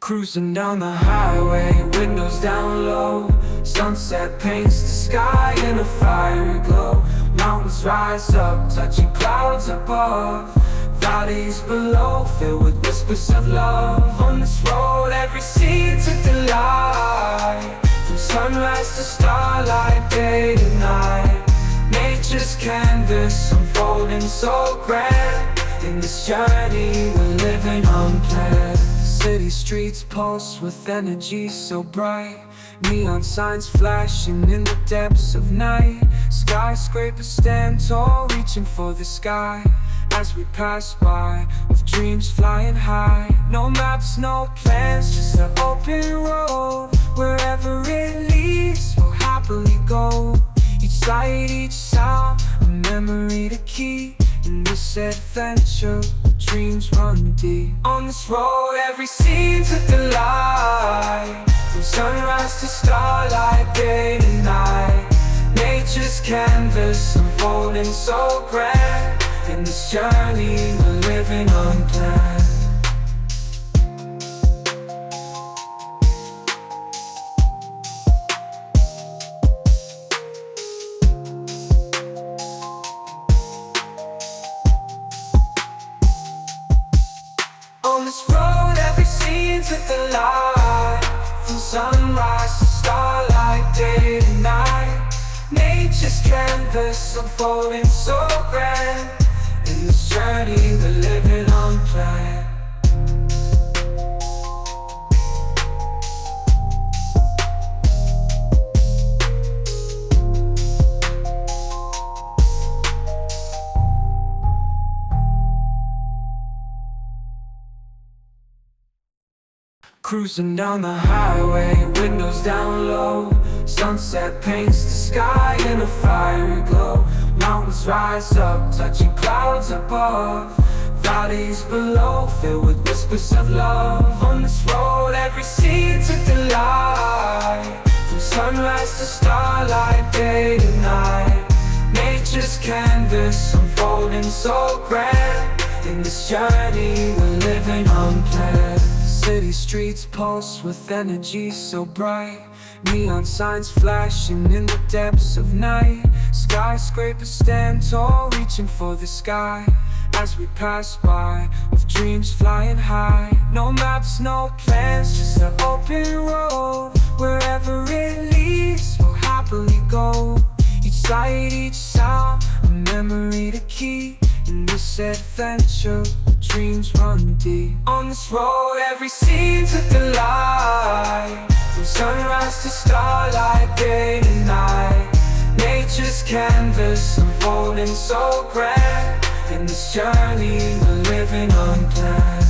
Cruising down the highway, windows down low. Sunset paints the sky in a fiery glow. Mountains rise up, touching clouds above. Valleys below, filled with whispers of love. On this road, every scene's a delight. From sunrise to starlight, day to night. Nature's canvas unfolding so grand. In this journey, we're living unplanned. City streets pulse with energy so bright. Neon signs flashing in the depths of night. Skyscrapers stand tall, reaching for the sky. As we pass by, with dreams flying high. No maps, no plans, just an open road. Wherever it leads, we'll happily go. Each sight, each sound, a memory to keep. In this adventure, dreams run deep. On this road, every scene's a delight. From sunrise to starlight, day to night. Nature's canvas unfolding so grand. In this journey, we're living unplanned. On this road, every scene's a delight. From sunrise to starlight, day to night. Nature's canvas unfolding so grand. In this journey, we're living unplanned. Cruising down the highway, windows down low. Sunset paints the sky in a fiery glow. Mountains rise up, touching clouds above. Valleys below, filled with whispers of love. On this road, every scene's a delight. From sunrise to starlight, day to night. Nature's canvas unfolding so grand. In this journey, we're living unplanned. City streets pulse with energy so bright. Neon signs flashing in the depths of night. Skyscrapers stand tall, reaching for the sky. As we pass by, with dreams flying high. No maps, no plans, just an open road. Wherever it leads, we'll happily go. Each sight, each sound, a memory to keep. In this adventure, dreams run deep. On this road, every scene's a delight. From sunrise to starlight, day to night. Nature's canvas unfolding so grand. In this journey, we're living unplanned.